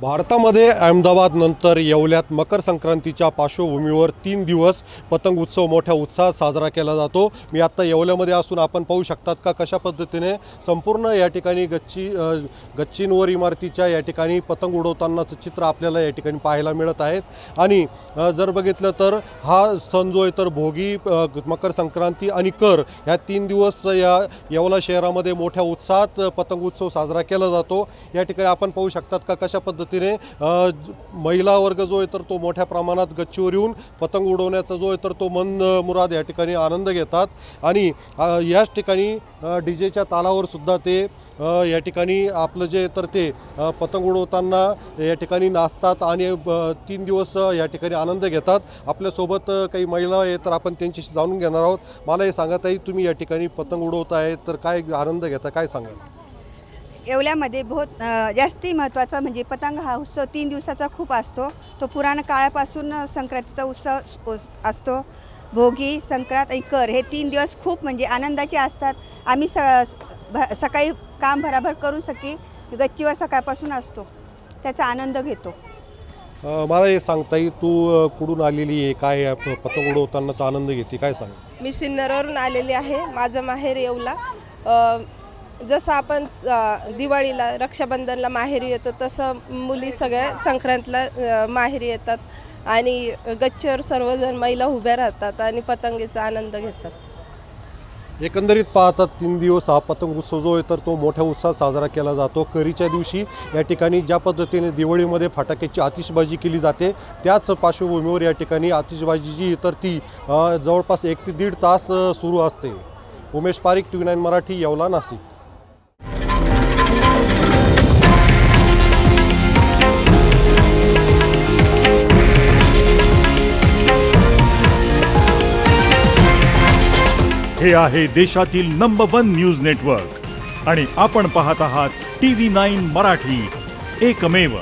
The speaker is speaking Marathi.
भारतामध्ये अहमदाबाद नंतर येवल्यात मकर संक्रांतीच्या पार्श्वभूमीवर 3 दिवस पतंग उत्सव मोठ्या उत्साहात साजरा केला जातो। मी आता येवल्यामध्ये असून आपण पाहू शकतात का कशा पद्धतीने संपूर्ण या ठिकाणी गच्चींवर इमारतीच्या या ठिकाणी पतंग उडवतानाचं चित्र आपल्याला या ठिकाणी पाहायला मिळत आहेत। आणि जर बघितलं तर हा सण जो आहे तर भोगी, मकर संक्रांती आणि कर ह्या 3 दिवस या येवला शहरामध्ये मोठ्या उत्साहात पतंग उत्सव साजरा केला जातो। या ठिकाणी आपण पाहू शकतात का कशा पद्धतीने महिला वर्ग जो आहे तर तो मोठ्या प्रमाणात गच्चीवर येऊन पतंग उडवण्याचा जो आहे तर तो मन मुराद या ठिकाणी आनंद घेतात। आणि याच ठिकाणी डीजेच्या तालावर सुद्धा ते या ठिकाणी आपलं जे तर ते पतंग उडवताना या ठिकाणी नाचतात आणि 3 दिवस या ठिकाणी आनंद घेतात। आपल्यासोबत काही महिला आहे तर आपण त्यांच्याशी जाणून घेणार आहोत। मला हे सांगा ताई, तुम्ही या ठिकाणी पतंग उडवताय तर काय आनंद घेता, काय सांगाल? येवल्यामध्ये जास्ती महत्त्वाचा म्हणजे पतंग हा उत्सव 3 दिवसाचा खूप असतो। तो पुराण काळापासून संक्रांतीचा उत्सव असतो। भोगी, संक्रांत आणि कर हे 3 दिवस खूप म्हणजे आनंदाचे असतात। आम्ही सकाळी काम भराभर करून गच्चीवर सकाळपासून असतो, त्याचा आनंद घेतो। मला हे सांगता येईल तू कुठून आलेली आहे, काय पतंग उडवतानाचा आनंद घेते, काय सांग? मी सिन्नरवरून आलेली आहे। माझं माहेर येवला। जसं आपण दिवाळीला, रक्षाबंधनला माहेरी येतो तसं मुली सगळ्या संक्रांतला माहेरी येतात आणि गच्चीवर सर्वजण महिला उभ्या राहतात आणि पतंगीचा आनंद घेतात। एकंदरीत पाहतात 3 दिवस हा पतंग उत्सव जो आहे तर तो मोठ्या उत्साहात साजरा केला जातो। करीच्या दिवशी या ठिकाणी ज्या पद्धतीने दिवाळीमध्ये फटाक्याची आतिषबाजी केली जाते त्याच पार्श्वभूमीवर या ठिकाणी आतिषबाजी जी तर ती जवळपास 1 ते 1.5 तास सुरू असते। उमेश पारिक, TV9 मराठी, येवला, नाशिक। हे आहे देशातील नंबर 1 न्यूज नेटवर्क आणि आपण पाहत आहात TV9 मराठी, एकमेव।